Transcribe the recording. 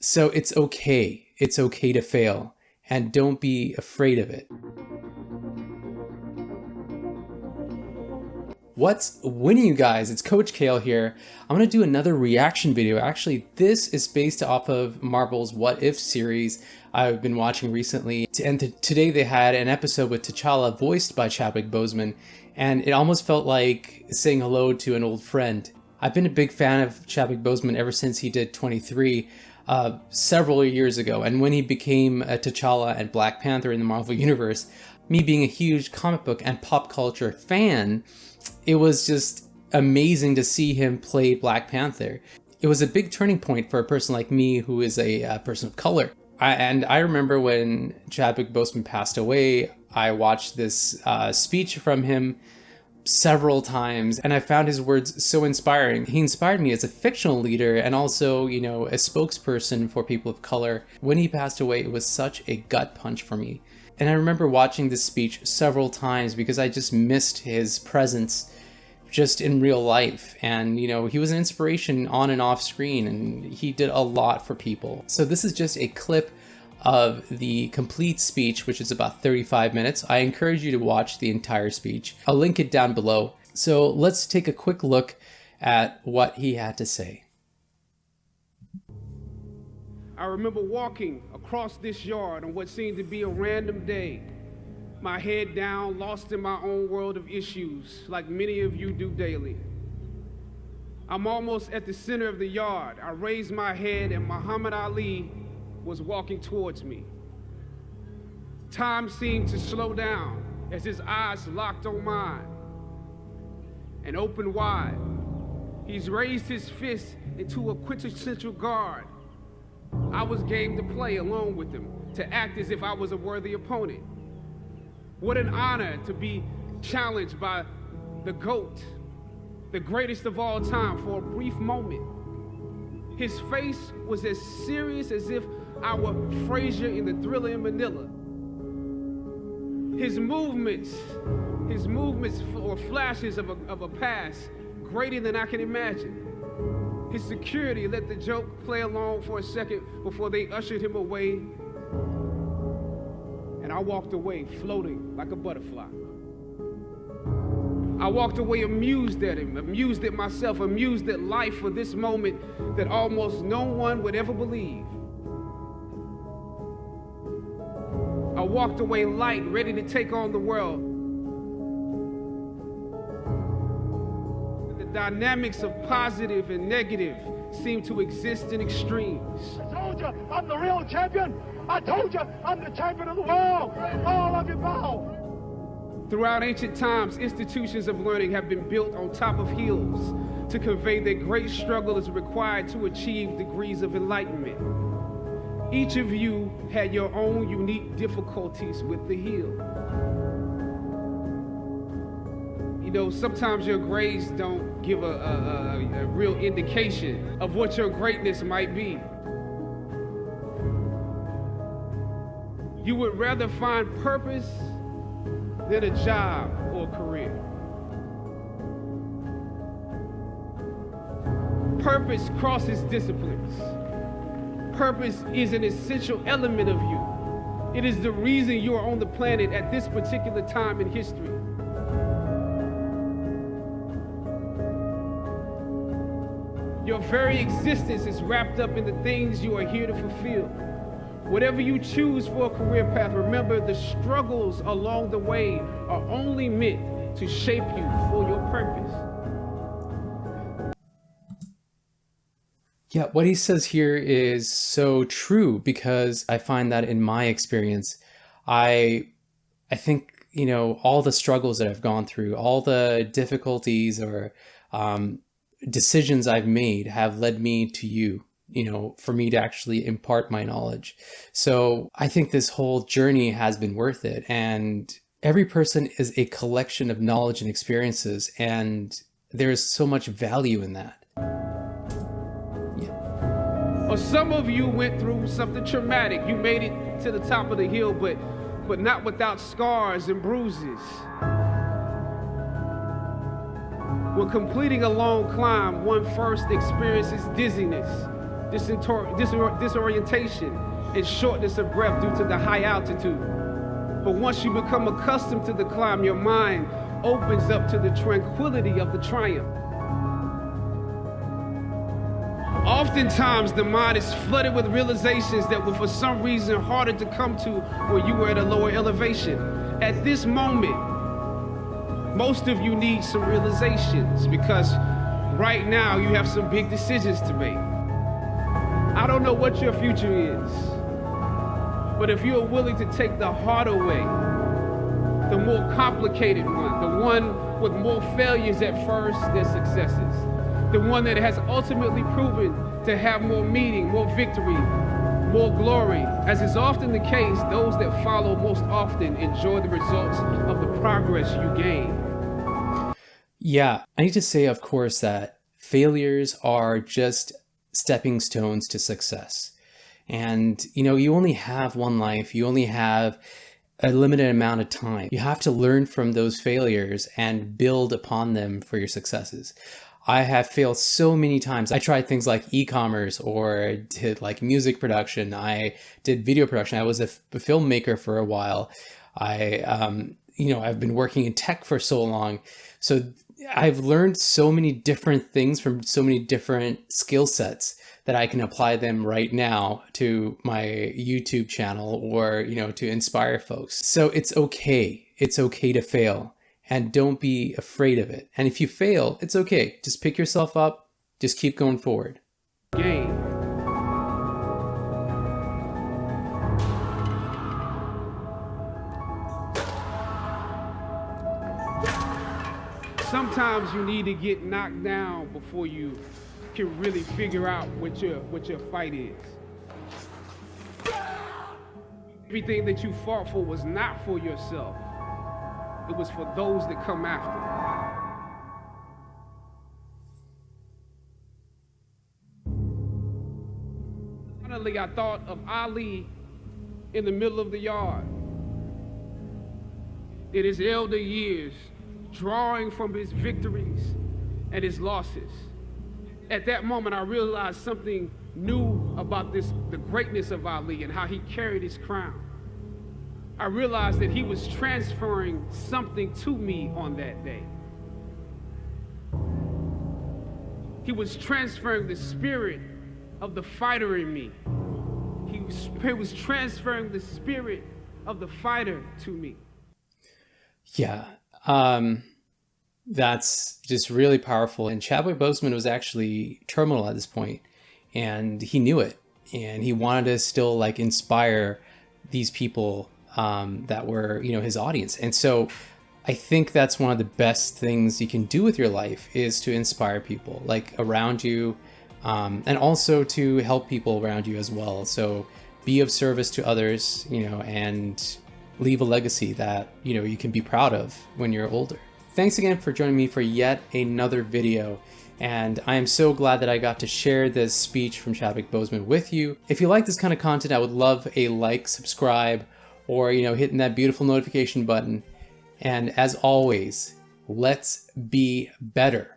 So it's okay. It's okay to fail, and don't be afraid of it. What's winning, you guys? It's Coach Kale here. I'm going to do another reaction video. Actually, this is based off of Marvel's What If series I've been watching recently. And today they had an episode with T'Challa voiced by Chadwick Boseman, and it almost felt like saying hello to an old friend. I've been a big fan of Chadwick Boseman ever since he did 23 several years ago, and when he became a T'challa and Black Panther in the Marvel Universe. Me being a huge comic book and pop culture fan, it was just amazing to see him play Black Panther. It was a big turning point for a person like me who is a person of color. I remember when Chadwick Boseman passed away, I watched this speech from him several times, and I found his words so inspiring. He inspired me as a fictional leader and also, a spokesperson for people of color. When he passed away, it was such a gut punch for me. And I remember watching this speech several times because I just missed his presence just in real life. And, he was an inspiration on and off screen, and he did a lot for people. So this is just a clip of the complete speech, which is about 35 minutes. I encourage you to watch the entire speech. I'll link it down below. So let's take a quick look at what he had to say. I remember walking across this yard on what seemed to be a random day, my head down, lost in my own world of issues, like many of you do daily. I'm almost at the center of the yard. I raised my head and Muhammad Ali was walking towards me. Time seemed to slow down as his eyes locked on mine and opened wide. He's raised his fist into a quintessential guard. I was game to play along with him, to act as if I was a worthy opponent. What an honor to be challenged by the GOAT, the greatest of all time, for a brief moment. His face was as serious as if I were Frazier in the Thriller in Manila. His movements were flashes of a past greater than I can imagine. His security let the joke play along for a second before they ushered him away. And I walked away floating like a butterfly. I walked away amused at him, amused at myself, amused at life for this moment that almost no one would ever believe. I walked away light, ready to take on the world. The dynamics of positive and negative seem to exist in extremes. I told you, I'm the real champion. I told you, I'm the champion of the world. All of you bow. Throughout ancient times, institutions of learning have been built on top of hills to convey that great struggle is required to achieve degrees of enlightenment. Each of you had your own unique difficulties with the hill. Sometimes your grades don't give a real indication of what your greatness might be. You would rather find purpose than a job or a career. Purpose crosses disciplines. Purpose is an essential element of you. It is the reason you are on the planet at this particular time in history. Your very existence is wrapped up in the things you are here to fulfill. Whatever you choose for a career path, remember the struggles along the way are only meant to shape you for your purpose. Yeah, what he says here is so true, because I find that in my experience, I think, all the struggles that I've gone through, all the difficulties or decisions I've made have led me to you, for me to actually impart my knowledge. So I think this whole journey has been worth it. And every person is a collection of knowledge and experiences, and there is so much value in that. Or some of you went through something traumatic. You made it to the top of the hill, but not without scars and bruises. When completing a long climb, one first experiences dizziness, disorientation, and shortness of breath due to the high altitude. But once you become accustomed to the climb, your mind opens up to the tranquility of the triumph. Oftentimes, the mind is flooded with realizations that were for some reason harder to come to when you were at a lower elevation. At this moment, most of you need some realizations because right now you have some big decisions to make. I don't know what your future is, but if you're willing to take the harder way, the more complicated one, the one with more failures at first than successes, the one that has ultimately proven to have more meaning, more victory, more glory. As is often the case, those that follow most often enjoy the results of the progress you gain. Yeah, I need to say, of course, that failures are just stepping stones to success. And, you only have one life. You only have a limited amount of time. You have to learn from those failures and build upon them for your successes. I have failed so many times. I tried things like e-commerce or did like music production. I did video production. I was a filmmaker for a while. I've been working in tech for so long. So I've learned so many different things from so many different skill sets that I can apply them right now to my YouTube channel or, to inspire folks. So it's okay. It's okay to fail. And don't be afraid of it. And if you fail, it's okay. Just pick yourself up. Just keep going forward. Game. Sometimes you need to get knocked down before you can really figure out what your fight is. Everything that you fought for was not for yourself. It was for those that come after. Finally, I thought of Ali in the middle of the yard. In his elder years, drawing from his victories and his losses. At that moment, I realized something new about the greatness of Ali and how he carried his crown. I realized that he was transferring something to me on that day. He was transferring the spirit of the fighter in me. He was transferring the spirit of the fighter to me. Yeah, that's just really powerful. And Chadwick Boseman was actually terminal at this point, and he knew it. And he wanted to still inspire these people that were, his audience. And so I think that's one of the best things you can do with your life is to inspire people around you, and also to help people around you as well. So be of service to others, and leave a legacy that, you can be proud of when you're older. Thanks again for joining me for yet another video. And I am so glad that I got to share this speech from Chadwick Boseman with you. If you like this kind of content, I would love a like, subscribe, or, hitting that beautiful notification button. And as always, let's be better.